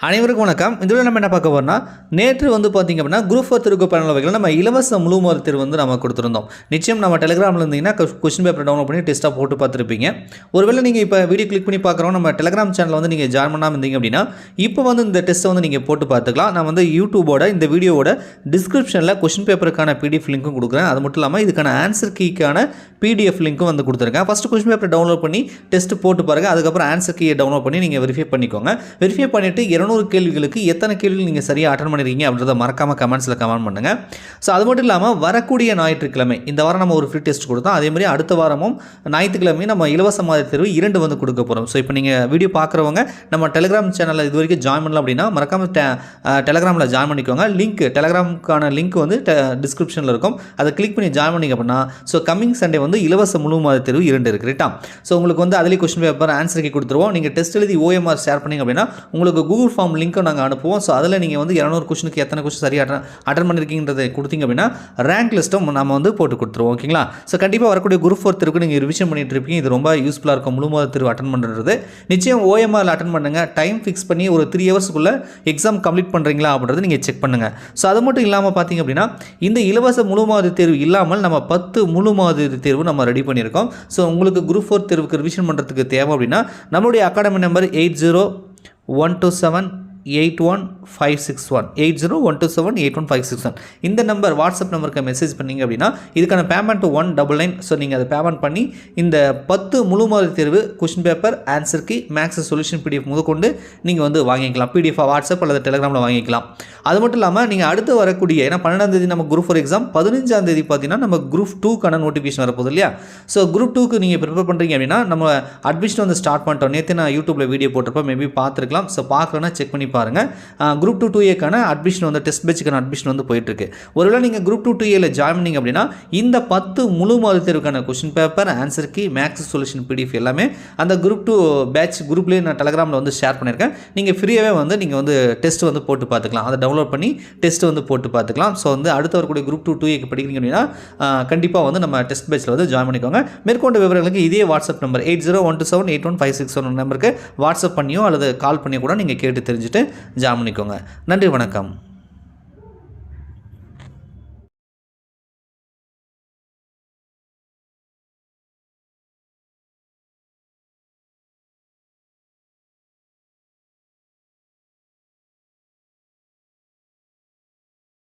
அனைவருக்கும் வணக்கம். இதில் நம்ம என்ன பார்க்க போறோம்னா, நேற்று வந்து பார்த்தீங்க அப்படின்னா குரூப் 4 தேர்வுக்கு பயனுள்ள வகையில் நம்ம இலவச முழு மொழி தேர்வு வந்து நம்ம கொடுத்துருந்தோம். நிச்சயம் நம்ம டெலிகிராமில் இருந்தீங்கன்னா கொஸ்டின் பேப்பர் டவுன்லோட் பண்ணி டெஸ்ட்டாக போட்டு பார்த்துருப்பீங்க. ஒருவேளை நீங்கள் இப்போ வீடியோ கிளிக் பண்ணி பார்க்குறோம் நம்ம டெலிகிராம் சேனலில் வந்து நீங்கள் ஜாயின் பண்ணாமல் இருந்தீங்க அப்படின்னா இப்போ வந்து இந்த டெஸ்ட்டை வந்து நீங்கள் போட்டு பார்த்துக்கலாம். நான் வந்து யூடியூபோட இந்த வீடியோவோட டிஸ்கிரிப்ஷனில் கொஸ்டின் பேப்பருக்கான பிடிஎஃப் லிங்க்கும் கொடுக்குறேன். அது மட்டும் இல்லாமல் இதுக்கான ஆன்சர் கீக்கான பிடிஎஃப் லிங்க்கும் வந்து கொடுத்துருக்கேன். ஃபஸ்ட்டு கொஸ்டின் பேப்பர் டவுன்லோட் பண்ணி டெஸ்ட் போட்டு பாருங்கள். அதுக்கப்புறம் ஆன்சர் கீயை டவுன்லோட் பண்ணி நீங்கள் வெரிஃபை பண்ணிக்கோங்க. வெரிஃபை பண்ணிவிட்டு 200 கேள்விகளுக்கு எத்தனை கேள்விகள் நீங்கள் சரியாக அட்டன் பண்ணிருக்கீங்க அப்படின்றத மறக்காமல் கமெண்ட்ஸில் கமெண்ட் பண்ணுங்கள். ஸோ அது மட்டும் இல்லாமல் வரக்கூடிய ஞாயிற்றுக்கிழமை இந்த வாரம் நம்ம ஒரு ஃப்ரீ டெஸ்ட் கொடுத்தோம். அதே மாதிரி அடுத்த வாரமும் ஞாயிற்றுக்கிழமையும் நம்ம இலவச மாதிரி தேர்வு 2 வந்து கொடுக்க போகிறோம். ஸோ இப்போ நீங்கள் வீடியோ பார்க்குறவங்க நம்ம டெலிகிராம் சேனலில் இது வரைக்கும் ஜாயின் பண்ணலாம் அப்படின்னா மறக்காமல் டெலிகிராமில் ஜாயின் பண்ணிக்கோங்க. லிங்க் டெலிகிராமுக்கான லிங்க் வந்து டிஸ்கிரிப்ஷனில் இருக்கும். அதை கிளிக் பண்ணி ஜாயின் பண்ணிங்க அப்படின்னா ஸோ கம்மிங் சண்டே வந்து இலவச முழு மாதிரி தேர்வு 2 இருக்குது ரைட்டா. ஸோ உங்களுக்கு வந்து அதிலே கொஸ்டின் பேப்பர் ஆன்சர் கீ கொடுத்துருவோம். நீங்கள் டெஸ்ட் எழுதி OMR ஷேர் பண்ணிங்க அப்படின்னா உங்களுக்கு கூகுள் ஃபார்ம் லிங்க்கும் நாங்கள் அனுப்புவோம். ஸோ அதில் நீங்கள் வந்து 200 கொஸ்டினுக்கு எத்தனை கொஸ்டின் சரியாக அட்டன் பண்ணியிருக்கீங்கன்றதை கொடுத்தீங்க அப்படின்னா ரேங்க் லிஸ்ட்டும் நம்ம வந்து போட்டு கொடுத்துருவோம். ஓகேங்களா. ஸோ கண்டிப்பாக வரக்கூடிய குரூப் 4 தேர்வுக்கு நீங்கள் ரிவிஷன் பண்ணிட்டு இருப்பீங்க. இது ரொம்ப யூஸ்ஃபுல்லாக இருக்கும். முழு மாதிரி தேர்வு அட்டன் பண்ணுறது நிச்சயம் OMR அட்டன் பண்ணுங்கள். டைம் ஃபிக்ஸ் பண்ணி ஒரு 3 ஹவர்ஸ்க்குள்ளே எக்ஸாம் கம்ப்ளீட் பண்ணுறீங்களா அப்படின்றத நீங்கள் செக் பண்ணுங்கள். ஸோ அது மட்டும் இல்லாமல் பார்த்தீங்க அப்படின்னா இந்த இலவச முழு மாதிரி தேர்வு இல்லாமல் நம்ம 10 முழு மாதிரி தேர்வு நம்ம ரெடி பண்ணியிருக்கோம். ஸோ உங்களுக்கு குரூப் 4 தேர்வுக்கு ரிவிஷன் பண்ணுறதுக்கு தேவை அப்படின்னா நம்மளுடைய அகாடமி நம்பர் 8012781561 இந்த நம்பர் வாட்ஸ்அப் நம்பருக்கு மெசேஜ் பண்ணிங்க அப்படின்னா இதுக்கான பேமெண்ட் 199. ஸோ நீங்கள் அதை பேமெண்ட் பண்ணி இந்த 10 முழு மாதிரி தேர்வு question paper answer key maths solution PDF முதற்கொண்டு நீங்கள் வந்து வாங்கிக்கலாம். பிடிஎஃப் வாட்ஸ்அப் அல்லது டெலிகிராமில் வாங்கிக்கலாம். அது மட்டும் இல்லாமல் நீங்கள் அடுத்து வரக்கூடிய ஏன்னா 12ஆம் தேதி நம்ம குரூப் 4 எக்ஸாம் 15ஆம் தேதி பார்த்தீங்கன்னா நம்ம குரூப் 2க்கான நோட்டிஃபிகேஷன் வரப்போகுது இல்லையா. ஸோ குரூப் 2க்கு நீங்கள் ப்ரிப்பேர் பண்ணுறீங்க அப்படின்னா நம்ம அட்மிஷன் வந்து ஸ்டார்ட் பண்ணிட்டோம். நேற்று நான் யூடியூப்பில் வீடியோ போட்டிருப்பேன். மேபி பார்த்துருக்கலாம். ஸோ பார்க்கலன்னா செக் பண்ணி பாருங்கள். குரூப் 2 2Aக்கான அட்மிஷன் வந்து டெஸ்ட் பேட்சுக்கான அட்மிஷன் வந்து போயிட்டுருக்கு. ஒருவேளை நீங்கள் குரூப் 2 2Aல ஜாயின் பண்ணிங்க அப்படின்னா இந்த 10 முழு மாதிரி தேர்வுக்கான question paper answer key maths solution PDF எல்லாமே அந்த குரூப் 2 பேட்ச் குரூப்லேயே நான் டெலிகிராமில் வந்து ஷேர் பண்ணியிருக்கேன். நீங்கள் ஃப்ரீயாகவே வந்து நீங்கள் வந்து டெஸ்ட் வந்து போட்டு பார்த்துக்கலாம். அதை டவுன்லோட் பண்ணி டெஸ்ட் வந்து போட்டு பார்த்துக்கலாம். ஸோ வந்து அடுத்த வரக்கூடிய குரூப் 2 2Aக்கு படிக்கிறீங்க அப்படின்னா கண்டிப்பாக வந்து நம்ம டெஸ்ட் பேட்சில் வந்து ஜாயின் பண்ணிக்கோங்க. மேற்கொண்ட விவரங்களுக்கு இதே வாட்ஸ்அப் நம்பர் 8012781561 நம்பருக்கு வாட்ஸ்அப் பண்ணியோ அல்லது கால் பண்ணியோ கூட நீங்கள் கேட்டு தெரிஞ்சுட்டு ஜாயின் பண்ணிக்கோங்க. நன்றி, வணக்கம்.